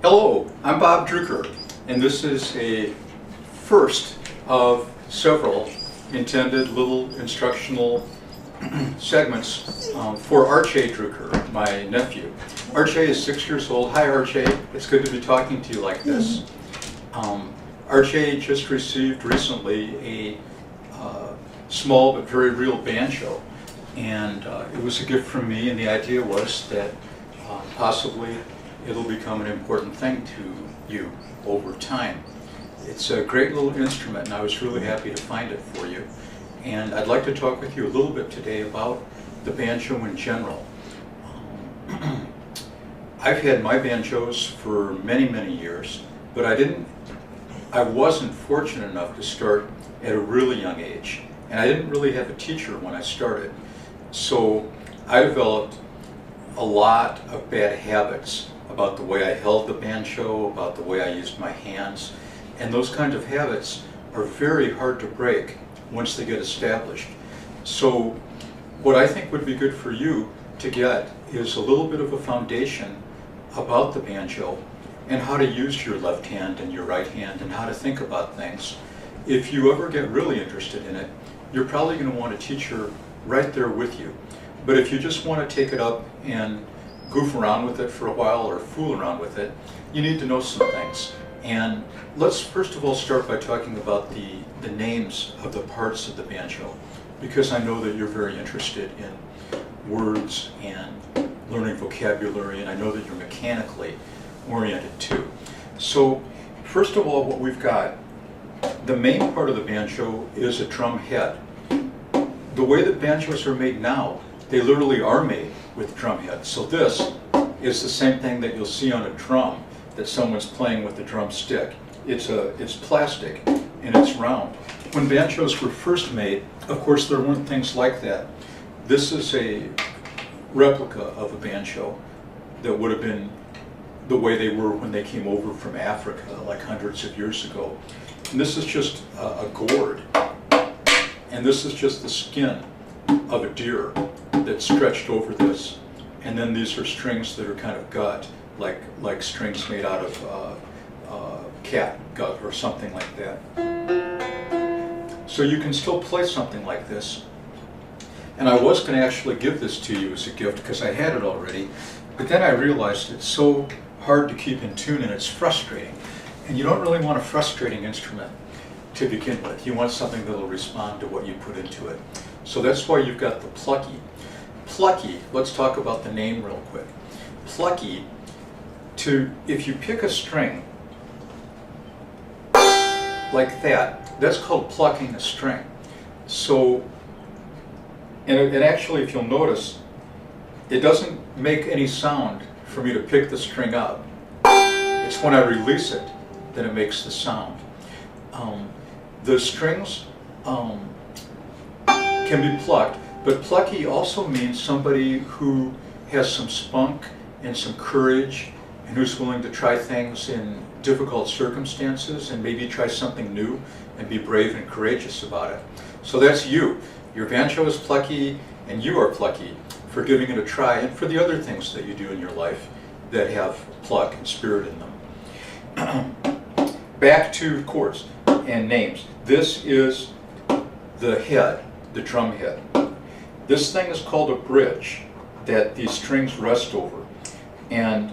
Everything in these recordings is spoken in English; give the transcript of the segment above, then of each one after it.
Hello, I'm Bob Drucker, and this is a first of several intended little instructional segments for Archie Drucker, my nephew. Archie is 6 years old. Hi Archie, it's good to be talking to you like this. Archie just received recently a small but very real banjo, and it was a gift from me, and the idea was that possibly it'll become an important thing to you over time. It's a great little instrument, and I was really happy to find it for you. And I'd like to talk with you a little bit today about the banjo in general. I've had my banjos for many, many years, but I wasn't fortunate enough to start at a really young age. And I didn't really have a teacher when I started. So I developed a lot of bad habits about the way I held the banjo, about the way I used my hands. And those kinds of habits are very hard to break once they get established. So what I think would be good for you to get is a little bit of a foundation about the banjo and how to use your left hand and your right hand and how to think about things. If you ever get really interested in it, you're probably going to want a teacher right there with you. But if you just want to take it up and goof around with it for a while or fool around with it, you need to know some things. And let's first of all start by talking about the names of the parts of the banjo, because I know that you're very interested in words and learning vocabulary, and I know that you're mechanically oriented too. So first of all, what we've got, the main part of the banjo is a drum head. The way that banjos are made now, they literally are made with drum heads. So this is the same thing that you'll see on a drum that someone's playing with a drumstick. It's plastic and it's round. When banjos were first made, of course there weren't things like that. This is a replica of a banjo that would have been the way they were when they came over from Africa like hundreds of years ago. And this is just a gourd, and this is just the skin of a deer that's stretched over this. And then these are strings that are kind of gut, like strings made out of cat gut or something like that. So you can still play something like this. And I was going to actually give this to you as a gift because I had it already, but then I realized it's so hard to keep in tune and it's frustrating. And you don't really want a frustrating instrument to begin with. You want something that will respond to what you put into it. So that's why you've got the plucky. Plucky, let's talk about the name real quick. Plucky, if you pick a string like that, that's called plucking a string. So, and actually, if you'll notice, it doesn't make any sound for me to pick the string up. It's when I release it that it makes the sound. The strings can be plucked, but plucky also means somebody who has some spunk and some courage and who's willing to try things in difficult circumstances and maybe try something new and be brave and courageous about it. So that's you. Your banjo is plucky and you are plucky for giving it a try and for the other things that you do in your life that have pluck and spirit in them. Back to chords and names. This is the head, the drum head. This thing is called a bridge that these strings rest over. And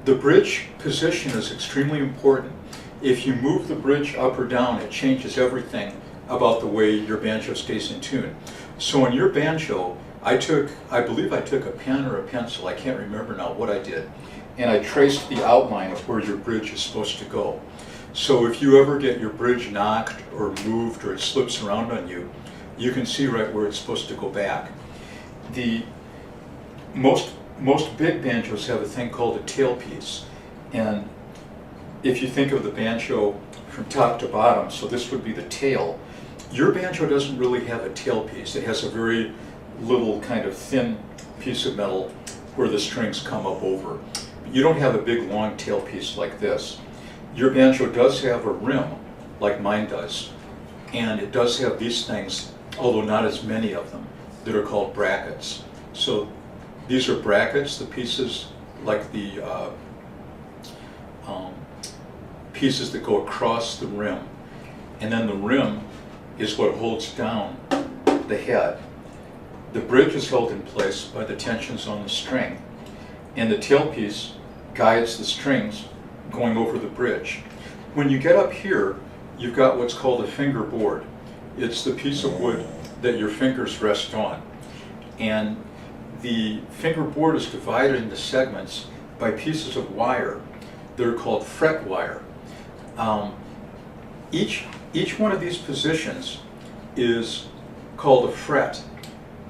the bridge position is extremely important. If you move the bridge up or down, it changes everything about the way your banjo stays in tune. So in your banjo, I believe I took a pen or a pencil, I can't remember now what I did, and I traced the outline of where your bridge is supposed to go. So if you ever get your bridge knocked or moved or it slips around on you, you can see right where it's supposed to go back. Most big banjos have a thing called a tailpiece, and if you think of the banjo from top to bottom, so this would be the tail, your banjo doesn't really have a tailpiece. It has a very little kind of thin piece of metal where the strings come up over. You don't have a big long tailpiece like this. Your banjo does have a rim, like mine does, and it does have these things, although not as many of them, that are called brackets. So these are brackets, the pieces like the um, pieces that go across the rim. And then the rim is what holds down the head. The bridge is held in place by the tensions on the string, and the tailpiece guides the strings going over the bridge. When you get up here, you've got what's called a fingerboard. It's the piece of wood that your fingers rest on. And the fingerboard is divided into segments by pieces of wire. They're called fret wire. Each one of these positions is called a fret.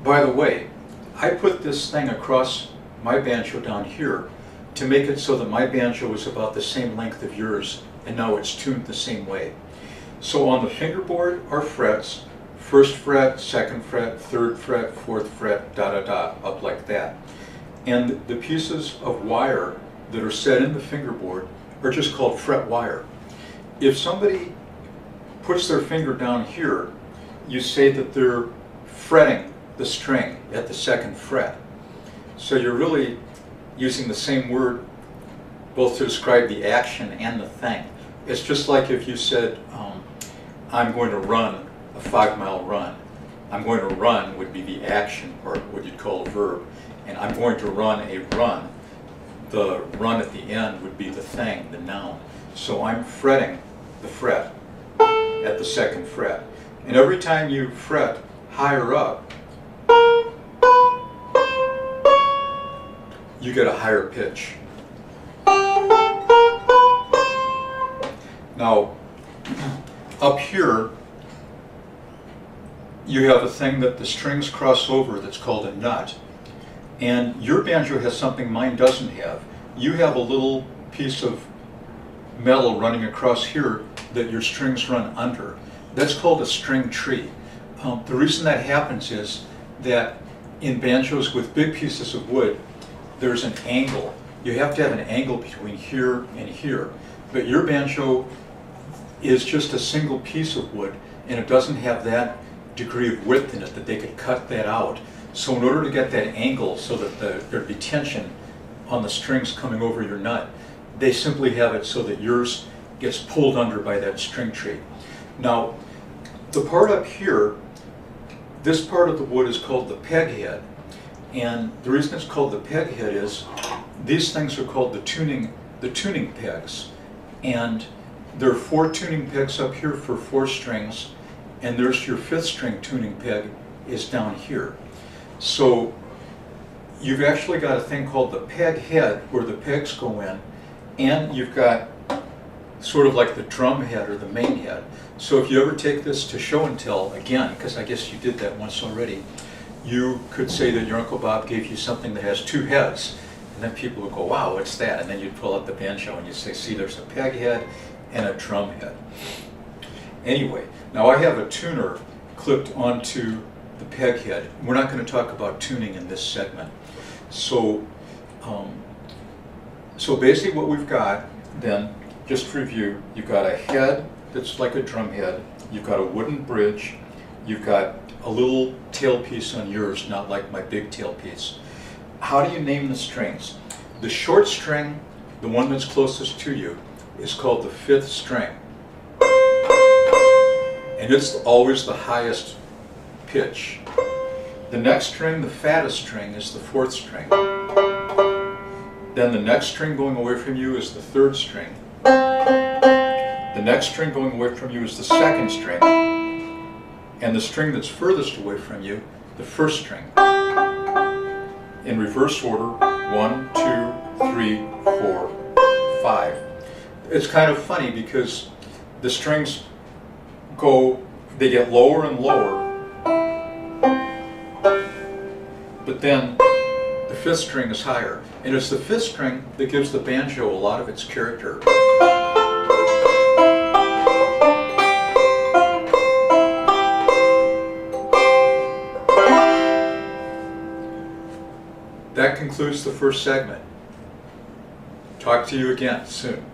By the way, I put this thing across my banjo down here to make it so that my banjo is about the same length of yours, and now it's tuned the same way. So on the fingerboard are frets: first fret, second fret, third fret, fourth fret, da da da, up like that. And the pieces of wire that are set in the fingerboard are just called fret wire. If somebody puts their finger down here, you say that they're fretting the string at the second fret. So you're really using the same word both to describe the action and the thing. It's just like if you said, I'm going to run a 5-mile run. I'm going to run would be the action part, what you'd call a verb. And I'm going to run a run. The run at the end would be the thing, the noun. So I'm fretting the fret at the second fret. And every time you fret higher up, you get a higher pitch. Now, up here, you have a thing that the strings cross over that's called a nut. And your banjo has something mine doesn't have. You have a little piece of metal running across here that your strings run under. That's called a string tree. The reason that happens is that in banjos with big pieces of wood, there's an angle. You have to have an angle between here and here. But your banjo is just a single piece of wood, and it doesn't have that degree of width in it that they could cut that out. So in order to get that angle so that there'd be tension on the strings coming over your nut, they simply have it so that yours gets pulled under by that string tree. Now, the part up here, this part of the wood is called the peg head. And the reason it's called the peg head is these things are called the tuning pegs. And there are 4 tuning pegs up here for 4 strings, and there's your 5th string tuning peg is down here. So you've actually got a thing called the peg head where the pegs go in, and you've got sort of like the drum head or the main head. So if you ever take this to show and tell again, because I guess you did that once already, you could say that your Uncle Bob gave you something that has 2 heads, and then people would go, wow, what's that? And then you'd pull out the banjo and you'd say, see, there's a peg head and a drum head. Anyway, now I have a tuner clipped onto the peg head. We're not going to talk about tuning in this segment. So, so basically what we've got then, just to review, you've got a head that's like a drum head, you've got a wooden bridge, you've got a little tailpiece on yours, not like my big tailpiece. How do you name the strings? The short string, the one that's closest to you, is called the 5th string. And it's always the highest pitch. The next string, the fattest string, is the 4th string. Then the next string going away from you is the 3rd string. The next string going away from you is the 2nd string. And the string that's furthest away from you, the 1st string. In reverse order, 1, 2, 3, 4, 5. It's kind of funny because the strings they get lower and lower, but then the 5th string is higher. And it's the 5th string that gives the banjo a lot of its character. That concludes the first segment. Talk to you again soon.